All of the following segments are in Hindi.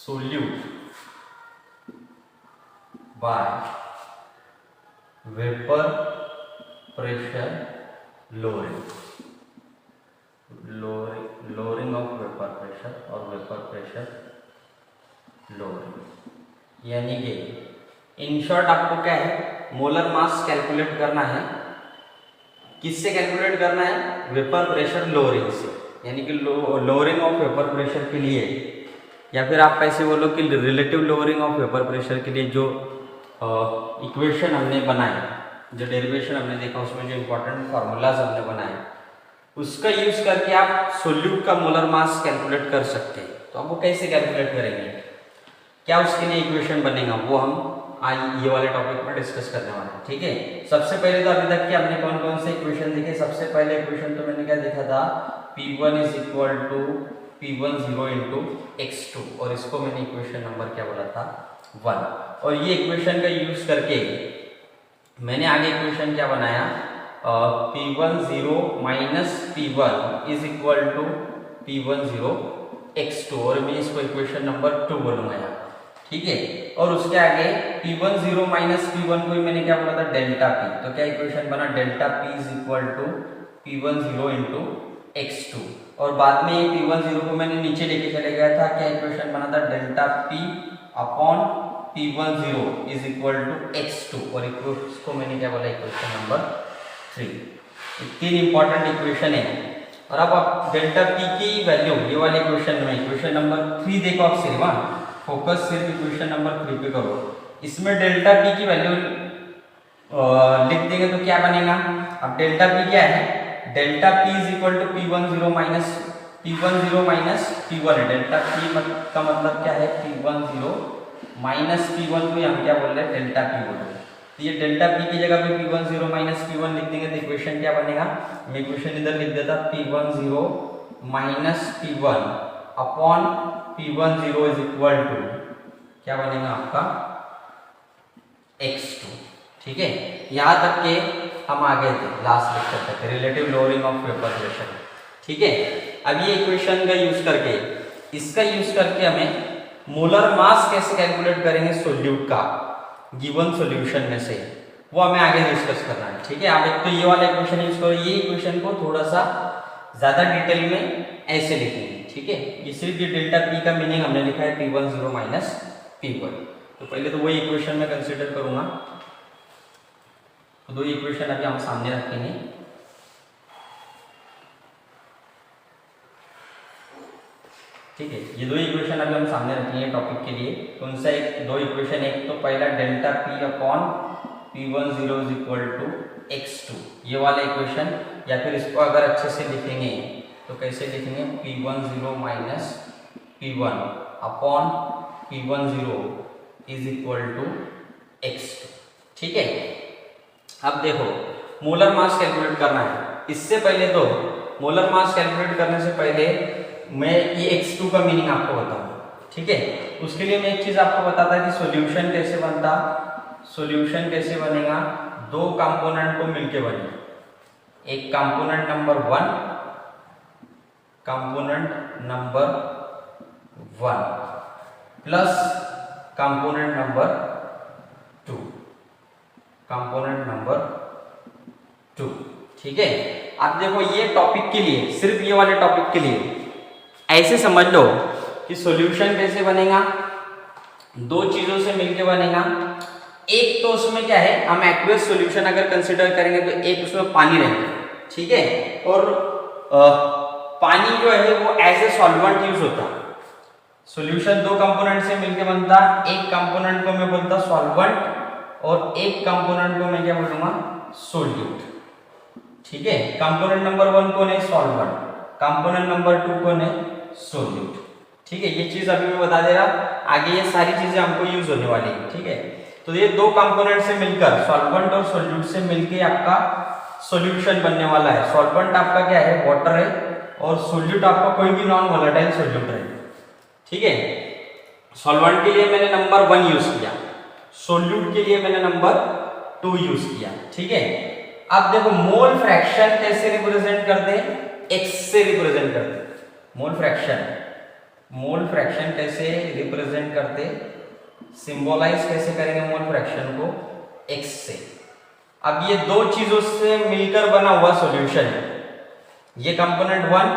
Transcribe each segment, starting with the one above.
solute by vapor pressure lowering of vapor pressure और vapor pressure lowering, यानी कि इन शॉर्ट आपको क्या है, मोलर मास कैलकुलेट करना है। किससे कैलकुलेट करना है? वेपर प्रेशर लोअरिंग से, यानी कि लोअरिंग ऑफ वेपर प्रेशर के लिए, या फिर आप ऐसे बोलो कि relative lowering of vapour pressure के लिए जो इक्वेशन हमने बनाए, जो डेरिवेशन हमने देखा, उसमें जो इंपॉर्टेंट फार्मूलाज हमने बनाए, उसका यूज करके आप सोल्यूट का मोलर मास कैलकुलेट कर सकते हैं। तो आप वो कैसे कैलकुलेट करेंगे, क्या उसके लिए इक्वेशन बनेगा, वो हम आज ये वाले टॉपिक में डिस्कस करने वाले हैं। ठीक है, सबसे पहले तो अभी तक के हमने कौन कौन से इक्वेशन देखे। सबसे पहले इक्वेशन तो मैंने क्या देखा था, P1 is equal to P10 into x2, और इसको मैंने इक्वेशन नंबर क्या बोला था, 1। और ये इक्वेशन का यूज करके मैंने आगे इक्वेशन क्या बनाया, P10 minus P1 is equal to P10 x2, और मैं इसको इक्वेशन नंबर 2 बोलूंगा यहाँ। ठीक है, और उसके आगे P10 माइनस P1 को मैंने क्या बोला था, डेल्टा P। तो क्या इक्वेशन बना, delta P is equal to P10 into x2, और बाद में ये P10 को मैंने नीचे लेके चले गया था, क्या इक्वेशन बना था, delta P upon P10 is equal to x2, और इसको मैंने क्या बोला, इक्वेशन नंबर 3। ये तीन इंपॉर्टेंट इक्वेशन है। और अब आप डेल्टा P की वैल्यू ये वाले इक्वेशन में, इक्वेशन नंबर 3 देखो, आप सिर्फ फोकस सिर्फ इक्वेशन नंबर 3 पे करो। इसमें डेल्टा P की वैल्यू लिख देंगे तो क्या बनेगा, अब डेल्टा P क्या है, delta P is equal to P10 minus P1 है। डेल्टा P का मतलब क्या है, P10 माइनस P1 को हम क्या बोल रहे हैं, डेल्टा P बोल रहे हैं। तो ये डेल्टा P की जगह पे P10 माइनस P1 लिख देंगे तो इक्वेशन क्या बनेगा, मैं इक्वेशन इधर लिख देता, P10 minus P1 upon P10 is equal to क्या बनेगा आपका, x2। ठीक है, यहां तक के हम आ गए थे लास्ट लेक्चर तक, relative lowering of vapour pressure. ठीक है, अब ये इक्वेशन का यूज करके, इसका यूज करके हमें मोलर मास कैसे कैलकुलेट करेंगे सोल्यूट का गिवन सॉल्यूशन में से, वो हमें आगे डिस्कस करना है। ठीक है, आप एक तो ये वाला इक्वेशन यूज करो, ये इक्वेशन को थोड़ा सा ज्यादा डिटेल में ऐसे लिखेंगे। ठीक है, ये सिर्फ ये डेल्टा P का मीनिंग हमने लिखा है P10 माइनस P1। तो पहले तो वही इक्वेशन में कंसीडर करूंगा, तो दो इक्वेशन अभी हम सामने रखेंगे। ठीक है, ये दो इक्वेशन अभी हम सामने रखेंगे टॉपिक के लिए। तो उनसे दो इक्वेशन, एक तो पहला delta P upon P10 is equal to x2, ये वाला इक्वेशन, या फिर इसको अगर अच्छे से लिखेंगे तो कैसे लिखेंगे, P10 minus P1 upon P10 is equal to x2। ठीक है, अब देखो मोलर मास कैलकुलेट करना है। इससे पहले तो मोलर मास कैलकुलेट करने से पहले मैं ये x2 का मीनिंग आपको बताऊंगा। ठीक है, उसके लिए मैं एक चीज आपको बताता कि सॉल्यूशन कैसे बनता। सॉल्यूशन कैसे बनेगा, दो कंपोनेंट को मिलके बनेगा, एक component number 1 plus component number 2। ठीक है, आप देखो ये टॉपिक के लिए, सिर्फ ये वाले टॉपिक के लिए ऐसे समझ लो कि सॉल्यूशन कैसे बनेगा, दो चीजों से मिलके बनेगा। एक तो उसमें क्या है, हम एक्वस सॉल्यूशन अगर कंसीडर करेंगे तो एक उसमें पानी रहेगा। ठीक है, और पानी जो है वो एज ए सॉल्वेंट यूज होता है। सॉल्यूशन दो कंपोनेंट से मिलके बनता, एक कंपोनेंट को मैं बोलता सॉल्वेंट और एक कंपोनेंट को मैं क्या बोलूंगा, सोल्यूट। ठीक है, कंपोनेंट नंबर 1 कौन है, सॉल्वेंट, कंपोनेंट नंबर 2 कौन है, सोल्यूट। ठीक है, ये चीज अभी मैं बता दे रहा, आगे ये सारी चीजें हमको यूज होने वाली है। ठीक है, तो ये दो कंपोनेंट से मिलकर, सॉल्वेंट और सोल्यूट से मिलके आपका सॉल्यूशन बनने वाला है। सॉल्वेंट आपका क्या है, वाटर है, और सोल्यूट आपका कोई भी नॉन वोलेटाइल सोल्यूट है। ठीक है, सॉल्वेंट के लिए मैंने नंबर 1 यूज किया, सोल्यूट के लिए मैंने नंबर 2 यूज किया। ठीक है, अब देखो मोल फ्रैक्शन कैसे रिप्रेजेंट करते हैं, x से रिप्रेजेंट करते हैं। मोल मोल फ्रैक्शन कैसे रिप्रेजेंट करते, सिंबलाइज कैसे करेंगे मोल फ्रैक्शन को, x से। अब ये दो चीजों से मिलकर बना हुआ सॉल्यूशन है, ये कंपोनेंट 1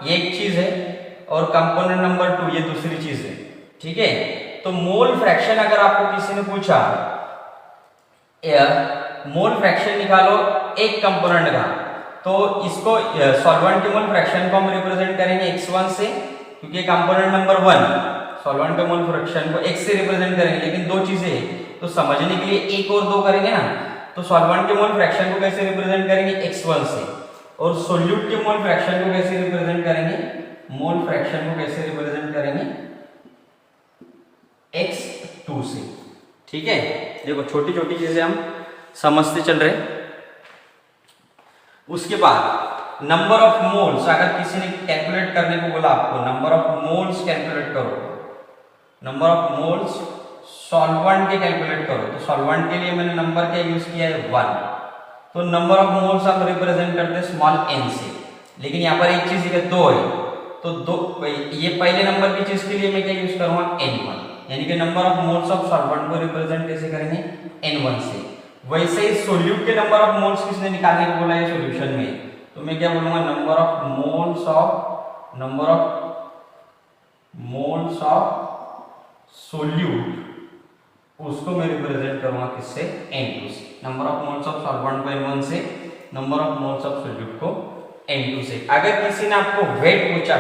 ये एक चीज है और कंपोनेंट नंबर 2 ये दूसरी चीज है, ठीक है। तो मोल फ्रैक्शन अगर आपको किसी ने पूछा मोल फ्रैक्शन निकालो एक कंपोनेंट का, तो इसको सॉल्वेंट के मोल फ्रैक्शन को हम रिप्रेजेंट करेंगे x1 से, क्योंकि कंपोनेंट नंबर 1 सॉल्वेंट के मोल फ्रैक्शन को x से रिप्रेजेंट करेंगे, लेकिन दो चीजें तो समझने के लिए एक और दो करेंगे ना। तो सॉल्वेंट के मोल फ्रैक्शन को कैसे रिप्रेजेंट करेंगे, x1 से, और सोल्यूट के मोल फ्रैक्शन को कैसे रिप्रेजेंट करेंगे, मोल फ्रैक्शन को कैसे रिप्रेजेंट करेंगे, x2 से, ठीक है। देखो छोटी छोटी चीजें हम समझते चल रहे। उसके बाद नंबर ऑफ मोल्स, अगर किसी ने कैलकुलेट करने को बोला आपको नंबर ऑफ मोल्स कैलकुलेट करो, नंबर ऑफ मोल्स सॉल्वेंट के कैलकुलेट करो, तो सॉल्वेंट के लिए मैंने नंबर क्या यूज किया है 1। तो नंबर ऑफ मोल्स हम रिप्रेजेंट करते हैं स्मॉल n से, लेकिन यहाँ पर एक चीज है 2 है, तो दो ये पहले नंबर की चीज के लिए मैं क्या यूज करूंगा n1, यानी कि number of moles of solvent को रिप्रेजेंट कैसे करेंगे n1 से। वैसे ही सोल्यूट के नंबर ऑफ मोल्स किसने निकालने को बोला है सॉल्यूशन में, तो मैं क्या बोलूंगा number of moles of solute, उसको मैं रिप्रेजेंट करूंगा किससे, n2 से। Number of moles of solvent को n1 से, number of moles of solute को n2 से। अगर किसी ने आपको वेट पूछा,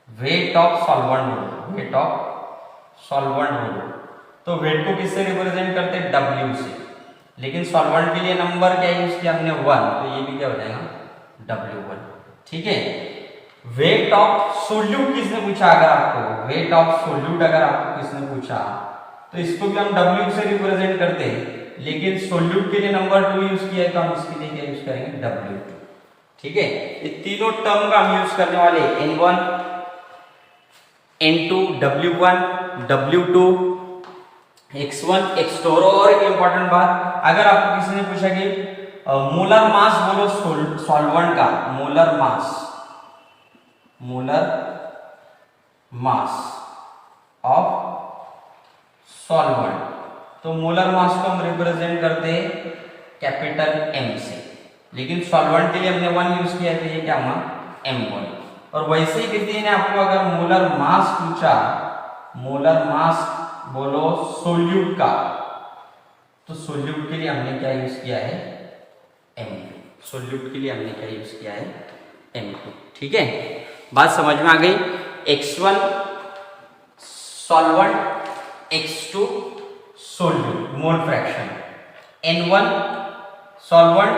वेट ऑफ सॉल्वेंट बोलो, वेट ऑफ सॉल्वेंट बोलो, तो वेट को किससे रिप्रेजेंट करते हैं, w से, लेकिन सॉल्वेंट के लिए नंबर क्या यूज किया हमने 1, तो ये भी क्या हो जाएगा w1, ठीक है। वेट ऑफ सोल्यूट किसने पूछा, अगर आपको वेट ऑफ सोल्यूट अगर आपको किसने पूछा, तो इसको भी हम w से रिप्रेजेंट करते हैं, लेकिन सोल्यूट के लिए नंबर 2 यूज किया है, तो हम इसके लिए क्या यूज करेंगे w2, ठीक है। ये तीनों टर्म का हम यूज करने वाले n1 n2 w1 w2 x1 x2। और एक इंपॉर्टेंट बात, अगर आपको किसी ने पूछा कि मोलर मास बोलो सॉल्वेंट का, मोलर मास ऑफ सॉल्वेंट, तो मोलर मास को हम रिप्रेजेंट करते हैं कैपिटल M से, लेकिन सॉल्वेंट के लिए हमने 1 यूज किया, तो ये क्या हुआ m1। और वैसे ही किसी ने आपको अगर मोलर मास पूछा, मोलर मास बोलो सोल्यूट का, तो सोल्यूट के लिए हमने क्या यूज किया है m2, सोल्यूट के लिए हमने क्या यूज किया है m2, ठीक है। बात समझ में आ गई। x1 solvent, x2 solute mole fraction, n1 solvent,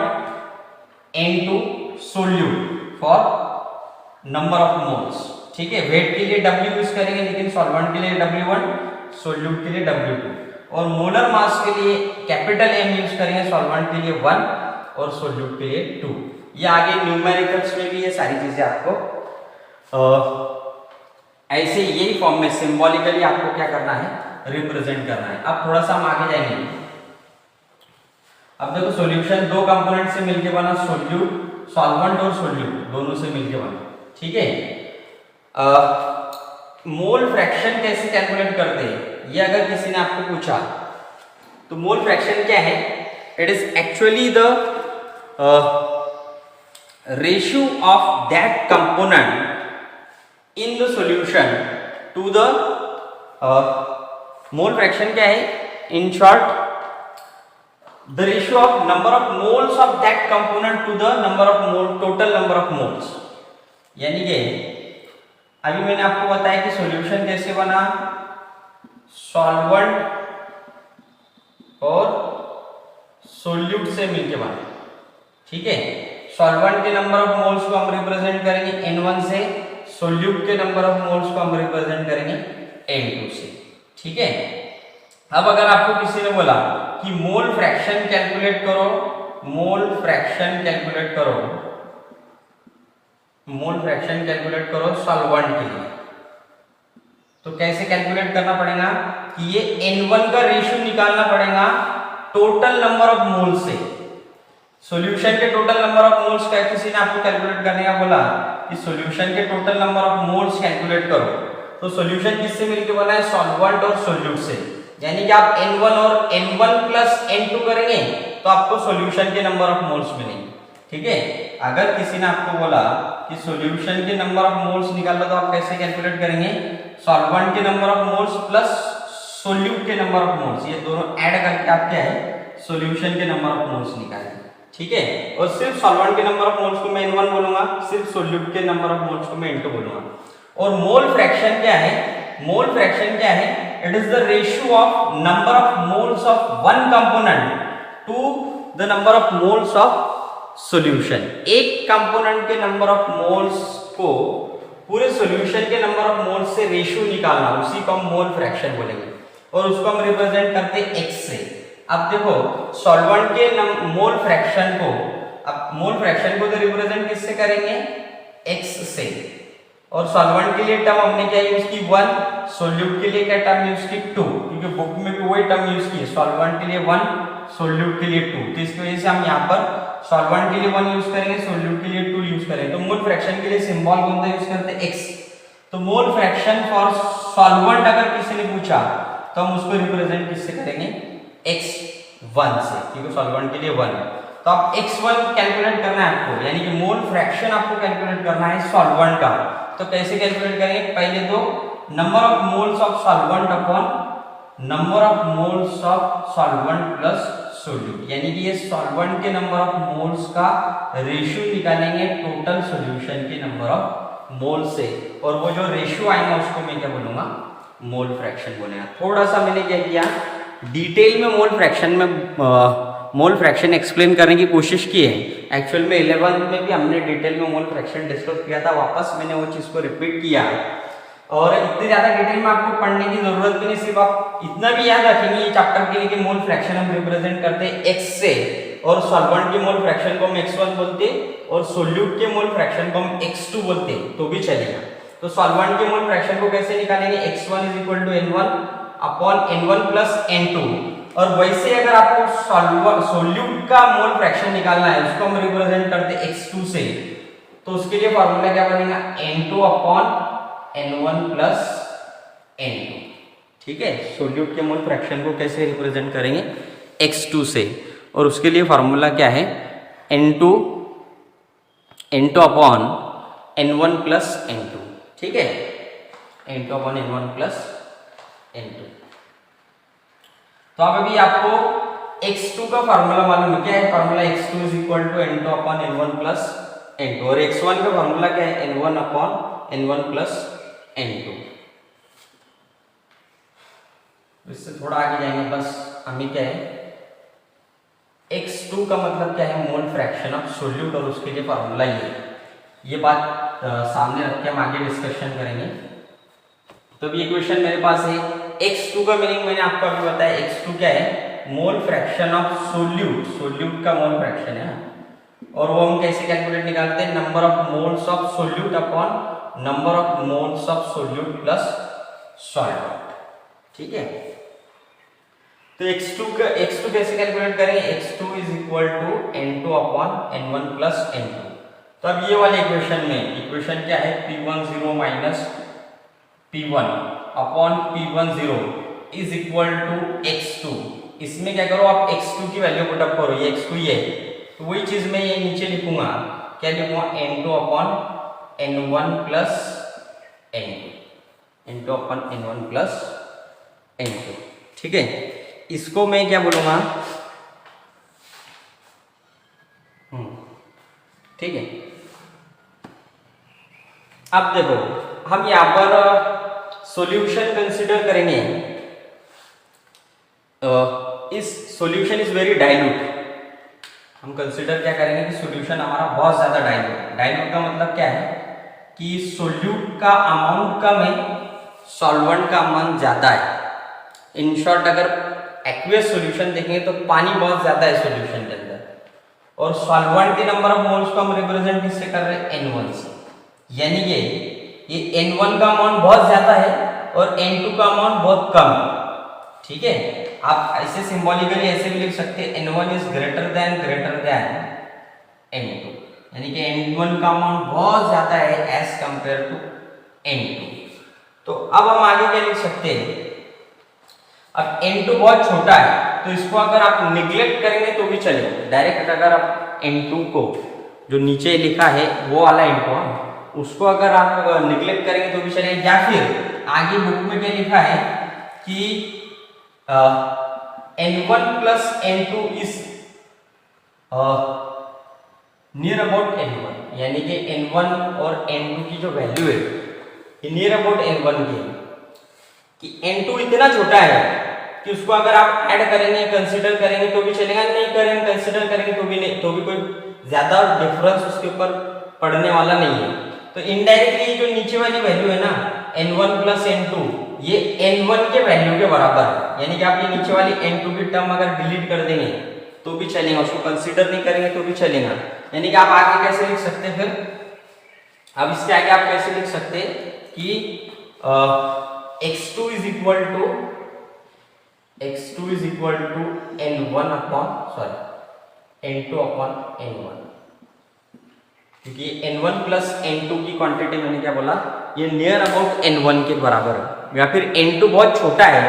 n2 solute for number of moles, ठीक है। वेट के लिए w यूज करेंगे, लेकिन सॉल्वेंट के लिए w1, सोल्यूट के लिए w2, और मोलर मास के लिए कैपिटल M यूज करेंगे, सॉल्वेंट के लिए 1 और सोल्यूट के लिए 2। ये आगे न्यूमेरिकल्स में भी ये सारी चीजें आपको ऐसे यही फॉर्म में सिंबॉलिकली आपको क्या करना है, रिप्रेजेंट करना है। अब थोड़ा सा हम आगे जाएंगे। अब देखो सॉल्यूशन दो कंपोनेंट से मिलके बना, सोल्यूट सॉल्वेंट और सोल्यूट दोनों से मिलके बना, ठीक है। मोल फ्रैक्शन कैसे कैलकुलेट करते हैं, ये अगर किसी ने आपको पूछा, तो मोल फ्रैक्शन क्या है, it is actually the ratio of that component in the solution to the mole fraction क्या है, in short the ratio of number of moles of that component to the number of mole, total number of moles. यानी कि अभी मैंने आपको बताया कि सॉल्यूशन कैसे बना, सॉल्वेंट और सोल्यूट से मिलके बना, ठीक है। सॉल्वेंट के नंबर ऑफ मोल्स को हम रिप्रेजेंट करेंगे n1 से, सोल्यूट के नंबर ऑफ मोल्स को हम रिप्रेजेंट करेंगे n2 से, ठीक है। अब अगर आपको किसी ने बोला कि मोल फ्रैक्शन कैलकुलेट करो, मोल फ्रैक्शन कैलकुलेट करो, मोल फ्रैक्शन कैलकुलेट करो सॉल्वेंट के लिए, तो कैसे कैलकुलेट करना पड़ेगा कि ये n1 का रेशियो निकालना पड़ेगा टोटल नंबर ऑफ मोल्स से। सॉल्यूशन के टोटल नंबर ऑफ मोल्स का किसी ने आपको कैलकुलेट करने का बोला, कि सॉल्यूशन के total number of moles calculate करो, तो सॉल्यूशन किससे मिलके बना है? सॉल्वेंट और सोल्यूट से। यानी कि आप N1 और N1 प्लस N2 करेंगे तो आपको सॉल्यूशन के नंबर ऑफ मोल्स मिलेंगे। ठीक है, अगर किसी ने आपको बोला कि सॉल्यूशन के नंबर ऑफ मोल्स निकालना तो आप कैसे कैलकुलेट करेंगे? सॉल्वेंट के number of moles plus solute के नंबर ऑफ मोल्स, ये दोनों ऐड करके आप क्या है? सॉल्यूशन के नंबर ऑफ मोल्स निकालेंगे। ठीक है, और सिर्फ सॉल्वेंट के नंबर ऑफ मोल्स को मैं N1 बोलूंगा, सिर्फ सोल्यूट के नंबर ऑफ मोल्स को मैं N2 बोलूंगा। और मोल फ्रैक्शन क्या है? मोल फ्रैक्शन क्या है? It is the ratio of number of moles of one component to the number of moles of solution. एक कंपोनेंट के नंबर ऑफ मोल्स को पूरे सॉल्यूशन के नंबर ऑफ मोल्स से रेशियो निकालना, उसी को हम मोल फ्रैक्शन बोलेंगे, और उसको हम रिप्रेजेंट करते हैं x से। अब देखो सॉल्वेंट के मोल फ्रैक्शन को, अब मोल फ्रैक्शन को तो रिप्रेजेंट किससे करेंगे? x से। और सॉल्वेंट के लिए टर्म हमने क्या यूज की? 1, सोल्यूट के लिए क्या टर्म यूज की? 2, क्योंकि बुक में भी वही टर्म यूज की है, सॉल्वेंट के लिए 1, सोल्यूट के लिए 2, तो इसकी वजह से हम यहाँ पर सॉल्वेंट के लिए 1 यूज करेंगे, सोल्यूट के लिए 2 यूज करेंगे। तो मोल फ्रैक्शन के लिए सिंबल कौन सा यूज करते हैं? x। तो मोल फ्रैक्शन फॉर सॉल्वेंट अगर किसी ने पूछा तो हम उसको रिप्रेजेंट किससे करेंगे? x1 से, क्योंकि सॉल्वेंट के लिए 1 है। तो अब x1 कैलकुलेट करना है आपको, यानी कि मोल फ्रैक्शन आपको कैलकुलेट करना है सॉल्वेंट का। तो कैसे कैलकुलेट करेंगे? पहले तो number of moles of solvent upon number of moles of solvent plus solute, यानी कि ये सॉल्वेंट के नंबर ऑफ मोल्स का रेशियो निकालेंगे टोटल सॉल्यूशन के नंबर ऑफ मोल से, और वो जो रेशियो आएगा उसको मैं क्या बोलूंगा? मोल फ्रैक्शन बोलेगा। थोड़ा सा मैंने क्या किया, डिटेल में मोल फ्रैक्शन में मोल फ्रैक्शन एक्सप्लेन करने की कोशिश की है। एक्चुअल में 11th में भी हमने डिटेल में मोल फ्रैक्शन डिस्कस किया था, वापस मैंने वो चीज़ को रिपीट किया, और इतनी ज़्यादा डिटेल में आपको पढ़ने की जरूरत भी नहीं, सिर्फ आप इतना भी याद रखेंगे ये चैप्टर के लिए कि मोल फ्रैक्शन हम रिप्रेजेंट करते हैं x से, और सॉल्वेंट के मोल फ्रैक्शन को हम x1 बोलते और सोल्यूट के मोल फ्रैक्शन को हम x2 बोलते तो भी चलेगा। तो सॉल्वेंट के मोल फ्रैक्शन को कैसे निकालेंगे? x1 is equal to n1 upon n1 plus n2, और वैसे अगर आपको सोल्यूट का मोल फ्रैक्शन निकालना है उसको हम रिप्रेजेंट करते x2 से, तो उसके लिए फॉर्मूला क्या बनेगा? n2 upon n1 plus n2। ठीक है, सोल्यूट के मोल फ्रैक्शन को कैसे रिप्रेजेंट करेंगे? x2 से, और उसके लिए फॉर्मूला क्या है? n2 upon n1 plus n2। ठीक है, n2 upon n1 plus n2। तो अब अभी आपको x2 का फॉर्मूला मालूम है, क्या है formula? x2 is equal to n2 upon n1 plus n2, और x1 का फॉर्मूला क्या है? n1 upon n1 plus n2। इससे थोड़ा आगे जाएंगे, बस हमें क्या है, x2 का मतलब क्या है? मोल फ्रैक्शन ऑफ सोल्यूट, और उसके लिए फॉर्मूला ये बात सामने रख के हम आगे डिस्कशन करेंगे। तो ये क्वेश्चन मेरे पास है, x2 का मीनिंग मैंने आपको अभी बताया। x2 क्या है? Mole fraction of solute, solute का मोल फ्रैक्शन है, और वो हम कैसे कैलकुलेट निकालते हैं? Number of moles of solute upon number of moles of solute plus solvent. ठीक है, तो x2 कैसे कैलकुलेट करेंगे? x2 is equal to n2 upon n1 plus n2। तो अब ये वाले इक्वेशन में इक्वेशन क्या है? p10 minus p1 upon p10 is equal to x2। इसमें क्या करो आप? x2 की वैल्यू पुट अप करो, ये x2 ये, तो वही चीज मैं ये नीचे लिखूंगा, क्या लिखूंगा? n2 upon n1 plus n2, n2 upon n1 plus n2। ठीक है, इसको मैं क्या बोलूंगा? ठीक है, अब देखो हम यहाँ पर सॉल्यूशन कंसीडर करेंगे। इस सॉल्यूशन इज वेरी डाइल्यूट, हम कंसीडर क्या करेंगे कि सॉल्यूशन हमारा बहुत ज्यादा डाइल्यूट। डाइल्यूट का मतलब क्या है कि सोल्यूट का अमाउंट कम है, सॉल्वेंट का अमाउंट ज्यादा है। इन शॉर्ट अगर एक्वियस सॉल्यूशन देखेंगे तो पानी बहुत ज्यादा है सॉल्यूशन के अंदर, और सॉल्वेंट के नंबर ऑफ मोल्स को हम रिप्रेजेंट किससे कर रहे हैं? n1 से, यानी कि ये n1 का अमाउंट बहुत ज्यादा है और n2 का अमाउंट बहुत कम है। ठीक है, आप ऐसे सिंबॉलिकली ऐसे भी लिख सकते हैं, n1 is greater than n2, यानी कि N1 का अमाउंट बहुत ज़्यादा है एज कंपेयर टू N2। तो अब हम आगे क्या लिख सकते हैं, अब N2 बहुत छोटा है तो इसको अगर आप निग्लेक्ट करेंगे तो भी चलेगा। डायरेक्ट अगर आप N2 को जो नीचे लिखा है वो वाला N2 उसको अगर आप निग्लेक्ट करेंगे तो भी चलेगा, या फिर आगे बुक में क्या लिखा है कि N1 plus N2 is near about N1, यानी कि N1 और N2 की जो वैल्यू है ये नियर अबाउट N1 की है, कि N2 इतना छोटा है कि उसको अगर आप ऐड करेंगे कंसीडर करेंगे तो भी चलेगा, नहीं करेंगे कंसीडर करेंगे तो भी नहीं, तो भी कोई ज्यादा डिफरेंस उसके ऊपर पड़ने वाला नहीं है। तो इनडायरेक्टली जो नीचे वाली वैल्यू है ना N1 प्लस N2 ये N1 के वैल्यू के बराबर है, यानी कि आप ये नीचे वाली N2 की टर्म अगर डिलीट कर देंगे तो भी चलेगा, उसको कंसीडर नहीं करेंगे तो भी चलेगा। यानी कि आप आगे कैसे लिख सकते हैं, फिर अब इसके आगे आप कैसे लिख सकते हैं कि x2 is equal to N1 upon N2 upon N1, क्योंकि N1 प्लस N2 की क्वांटिटी मैंने क्या बोला ये नियर अबाउट N1 के बराबर है, या फिर N2 बहुत छोटा है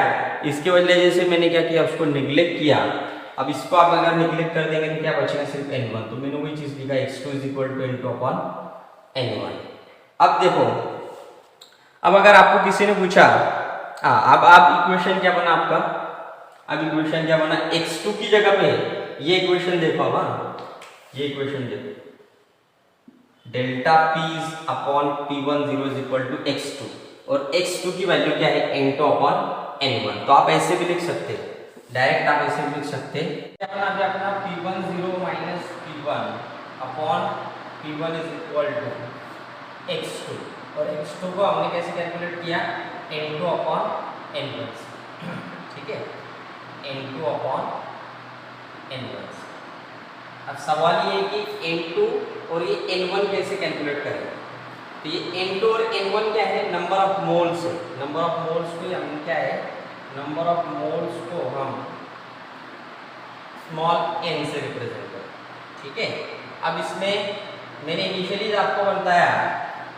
इसके वजह से मैंने क्या किया उसको निग्लेक्ट किया। अब इसको आप अगर निग्लेक्ट कर देंगे तो क्या बचेगा सिर्फ N1, तो मैंने वही चीज लिखा x2 is equal to N2 upon N1। अब देखो, अब अगर आपको किसी ने पूछा अब आप इक्वेशन क्या बना आपका, अब इक्वेशन क्या बना x2 की जगह पे ये इक्वेशन देखो, अब ये इक्वेशन देखो delta p upon p10 is equal to x2 और x2 की वैल्यू क्या है N2 अपॉन N1। तो आप ऐसे भी लिख सकते हैं, डायरेक्ट आप ऐसे भी लिख सकते हैं अपना p10 minus p1 upon p1 is equal to x2, और x2 को हमने कैसे कैलकुलेट किया N2 अपॉन N1, ठीक है N2 अपॉन N1। अब सवाल ये है कि N2 और ये N1 कैसे कैलकुलेट करें, तो ये N2 और N1 क्या है नंबर ऑफ मोल्स है, नंबर ऑफ मोल्स को हम क्या है नंबर ऑफ मोल्स को हम स्मॉल n से रिप्रेजेंट करें, ठीक है। अब इसमें मैंने इनिशियली आपको बताया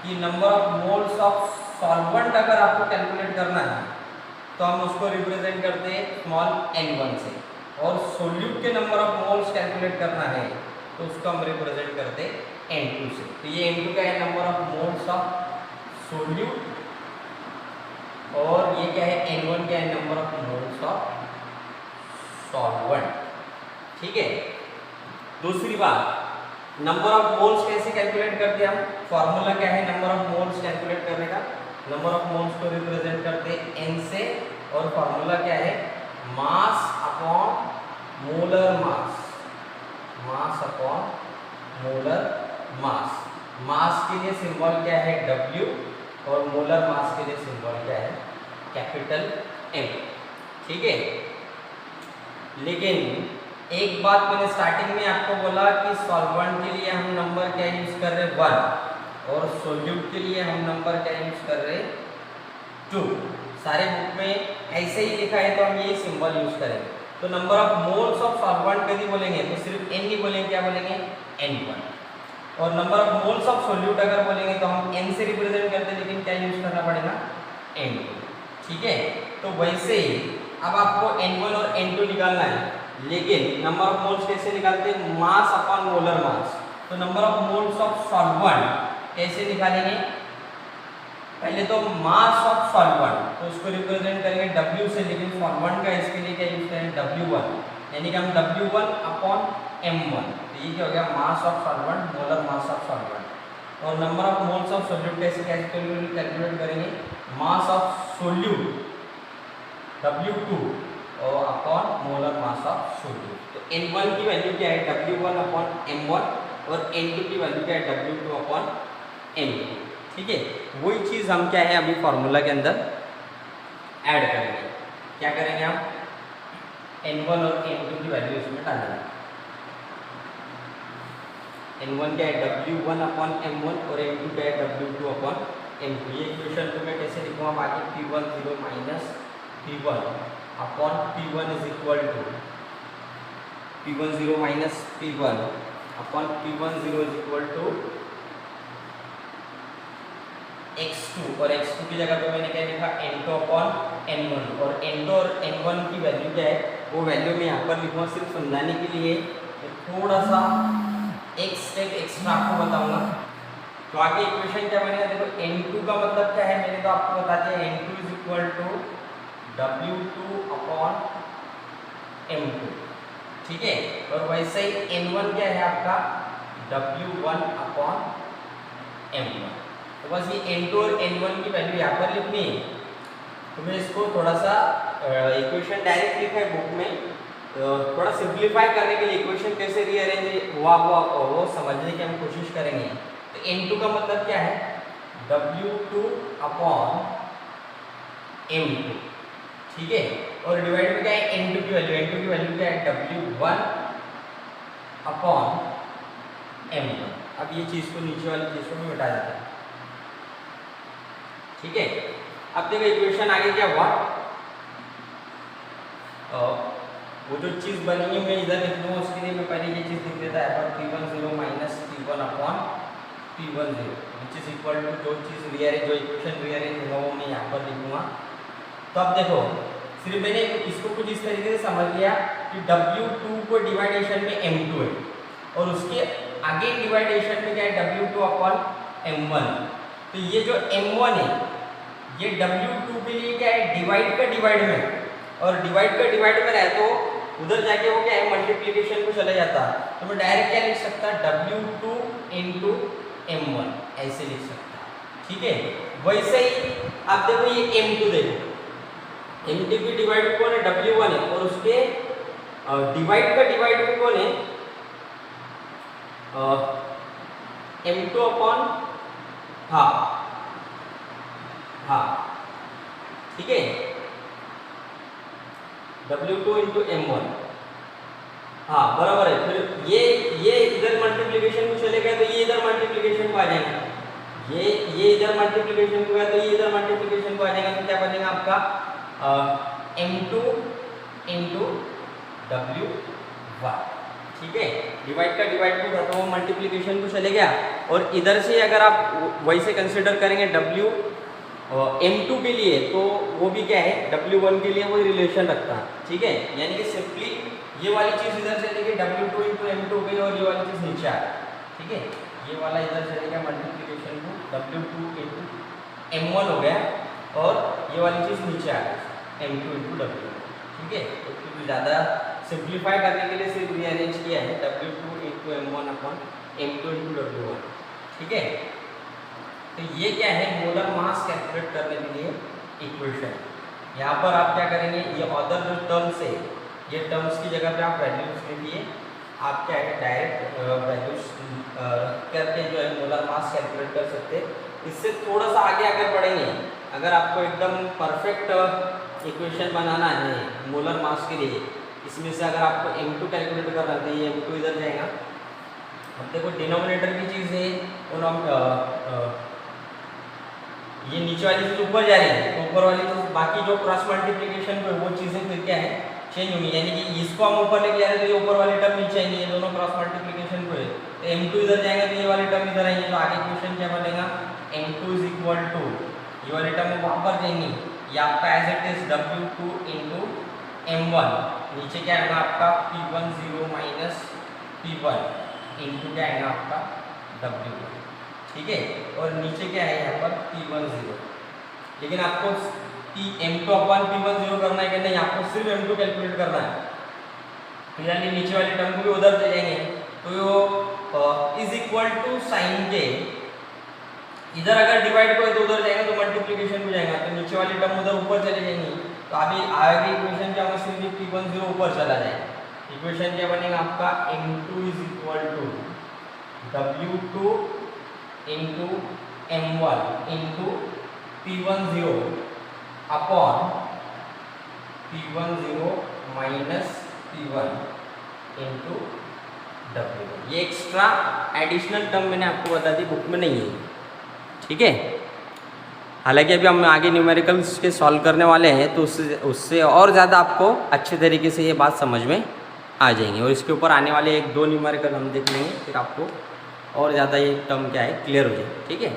कि number of moles of solvent अगर आपको कैलकुलेट करना है तो हम उसको रिप्रेजेंट करते हैं स्मॉल n1 से, और सोल्यूट के नंबर ऑफ मोल्स कैलकुलेट करना है तो उसको हम रिप्रेजेंट करते हैं n2 से। तो ये n2 का है number of moles of solute, और ये क्या है N1 क्या है number of moles of solvent, ठीक है। दूसरी बात नंबर ऑफ मोल्स कैसे कैलकुलेट करते हैं हम, फॉर्मूला क्या है नंबर ऑफ मोल्स कैलकुलेट करने का, नंबर ऑफ मोल्स को रिप्रेजेंट करते हैं n से, और फॉर्मूला क्या है mass upon molar mass, mass upon molar mass. Mass के लिए सिंबल क्या है W, और मोलर मास के लिए सिंबल क्या है कैपिटल M, ठीक है। लेकिन एक बात मैंने स्टार्टिंग में आपको बोला कि सॉल्वेंट के लिए हम नंबर क्या यूज कर रहे हैं 1, और सोल्यूट के लिए हम नंबर क्या यूज कर रहे हैं 2। सारे बुक में ऐसे ही लिखा है तो हम ये सिंबल यूज करेंगे। तो number of moles of solvent यदि बोलेंगे तो सिर्फ n नहीं बोलेंगे, क्या बोलेंगे N1, और number of moles of solute अगर बोलेंगे तो हम n से रिप्रेजेंट करते हैं, लेकिन क्या यूज करना पड़ेगा N2, ठीक है। तो वैसे ही अब आपको N1 और N2 निकालना है, लेकिन नंबर ऑफ मोल्स कैसे निकालते हैं मास अपॉन मोलर मास। तो number of moles of solvent कैसे निकालेंगे, पहले तो मास ऑफ सॉल्वेंट तो उसको रिप्रेजेंट करेंगे W से, लेकिन सॉल्वेंट का इसके लिए क्या यूज करेंगे W1, यानी कि हम W1 अपॉन M1, तो ये क्या हो गया mass of solvent molar mass of solvent. और number of moles of solute कैसे कैलकुलेट करेंगे मास ऑफ सोल्यूट W2 और upon molar mass of solute. तो N1 की वैल्यू क्या है W1 अपॉन M1, और N2 की वैल्यू क्या है W2 अपॉन M2, ठीक है। वही चीज़ हम क्या है अभी फॉर्मूला के अंदर ऐड करेंगे। क्या करेंगे हम N1 और N2 की वैल्यू इसमें डालेंगे। N1 क्या है W1 अपॉन M1 और N2 क्या है W2 अपॉन M2। ये इक्वेशन को मैं कैसे लिखूँगा आगे P10 minus P1 upon P1 is equal to P10 minus P1 upon P10 is equal to x2 और x2 की जगह पे मैंने क्या लिखा n2 अपॉन n1 और n2 और n1 की वैल्यू क्या है वो वैल्यू मैं यहाँ पर लिखूँगा सिर्फ समझाने के लिए। थोड़ा सा एक स्टेप एक्स्ट्रा आपको बताऊंगा। तो आगे इक्वेशन क्या बनेगा, देखो n2 का मतलब क्या है मैंने तो आपको बता दिया, n2 is equal to W2 upon m2, ठीक है। और वैसे ही n1 क्या है आपका W1 अपॉन m1। तो बस ये n2 और n1 की वैल्यू यहाँ पर लिखनी है। तो मैं इसको थोड़ा सा इक्वेशन डायरेक्ट लिखा है बुक में, तो थोड़ा सिंप्लीफाई करने के लिए इक्वेशन कैसे रीअरेंज हुआ वो समझने की हम कोशिश करेंगे। तो n2 का मतलब क्या है W2 अपॉन m2, ठीक है। और डिवाइड में क्या है n2 की वैल्यू क्या है W1 अपॉन m1। अब ये चीज को नीचे वाली चीज को मैं मिटा देता हूँ, ठीक है। अब देखो इक्वेशन आगे क्या हुआ, वो जो चीज बनी है मैं इधर लिख दूंगा, उसके लिए मैं पहले ये चीज लिख देता है पर P10 minus P1 upon P10 which is equal to जो चीज रीअरेंज जो इक्वेशन रीअरेंज होगा वो मैं यहाँ पर लिखूंगा। तो अब देखो सिर्फ मैंने इसको कुछ इस तरीके से समझ लिया कि W2 को डिवाइडेशन में m2 है और उसके आगे डिवाइडेशन में क्या है W2 अपॉन m1। तो ये जो m1 है ये W2 के लिए क्या है डिवाइड का डिवाइड में, और डिवाइड का डिवाइड में रहे तो उधर जाके वो क्या है मल्टीप्लिकेशन को चला जाता। तो मैं डायरेक्ट क्या लिख सकता W2 इंटू m1 ऐसे लिख सकता, ठीक है। वैसे ही आप देखो ये m2 देखो m2 की डिवाइड कौन है W1 है और उसके डिवाइड का डिवाइड कौन है m2 अपॉन हाँ ठीक है W2 इंटू m1, हाँ बराबर है। फिर ये इधर मल्टीप्लिकेशन को चले गए तो ये इधर मल्टीप्लिकेशन को आ जाएगा, ये इधर मल्टीप्लिकेशन को गया तो ये इधर मल्टीप्लिकेशन को आ जाएगा। तो क्या बनेगा आपका m2 इंटू W1, ठीक है। डिवाइड का डिवाइड को था तो वो मल्टीप्लिकेशन को चले गया। और इधर से अगर आप वैसे कंसिडर करेंगे m2 के लिए तो वो भी क्या है W1 के लिए वो रिलेशन रखता है, ठीक है। यानी कि सिंपली ये वाली चीज इधर चलेगी W2 इंटू m2 गई और ये वाली चीज नीचे आ गई, ठीक है। ये वाला इधर चलेगा मल्टीप्लिकेशन को W2 इंटू m1 हो गया और ये वाली चीज नीचे आ गई m2 इंटू W1, ठीक है। तो क्योंकि ज़्यादा सिंप्लीफाई करने के लिए सिर्फ रीअरेंज किया है W2 into m1 upon m2 into W1, ठीक है। तो ये क्या है मोलर मास कैलकुलेट करने के लिए इक्वेशन। यहाँ पर आप क्या करेंगे ये अदर जो टर्म्स है ये टर्म्स की जगह पे आप वैल्यूज लिखिए। आप क्या है डायरेक्ट वैल्यूज करके जो है मोलर मास कैलकुलेट कर सकते हैं। इससे थोड़ा सा आगे अगर बढ़ेंगे, अगर आपको एकदम परफेक्ट इक्वेशन बनाना है मोलर मास के लिए, इसमें से अगर आपको m2 कैलकुलेट करना है तो ये m2 इधर जाएगा। अब देखो डिनोमिनेटर की चीज़ है और ये नीचे वाली चीज ऊपर जा रही है तो ऊपर वाली चीज बाकी जो क्रॉस मल्टीप्लिकेशन पे वो चीजें फिर क्या है चेंज होंगी। यानी कि इसको हम ऊपर लेके जा रहे हैं तो ये ऊपर वाले टर्म नीचे आएंगे, ये दोनों क्रॉस मल्टीप्लिकेशन पे तो m2 इधर जाएगा तो ये वाले टर्म इधर आएंगे। तो आगे क्वेश्चन क्या बनेगा m2 इज इक्वल टू ये वाले टर्म वहां पर जाएंगे, ये आपका as it is W2 into m1, नीचे क्या आएगा आपका P10 माइनस P1 इंटू क्या आएगा आपका W1, ठीक है। और नीचे क्या है यहाँ पर P10, लेकिन आपको m2 अपॉन P10 करना है कि नहीं, आपको सिर्फ m2 कैलकुलेट करना है। तो यानी नीचे वाले टर्म को भी उधर ले जाएंगे तो इज इक्वल टू साइन के इधर अगर डिवाइड करो तो उधर जाएगा तो मल्टीप्लिकेशन हो जाएगा, तो नीचे वाली टर्म उधर ऊपर चले जाएंगी। तो अभी आगे इक्वेशन क्या होगा सिर्फ P10 ऊपर चला जाएगा। इक्वेशन क्या बनेगा आपका m2 is equal to W2 into m1 into P10 upon P10 minus P1 into W1। ये एक्स्ट्रा एडिशनल टर्म मैंने आपको बता दी, बुक में नहीं है, ठीक है। हालांकि अभी हम आगे न्यूमेरिकल्स के सॉल्व करने वाले हैं तो उससे और ज़्यादा आपको अच्छे तरीके से ये बात समझ में आ जाएंगे। और इसके ऊपर आने वाले 1-2 न्यूमेरिकल हम देख लेंगे, फिर आपको और ज़्यादा ये टर्म क्या है क्लियर हो जाए। ठीक है।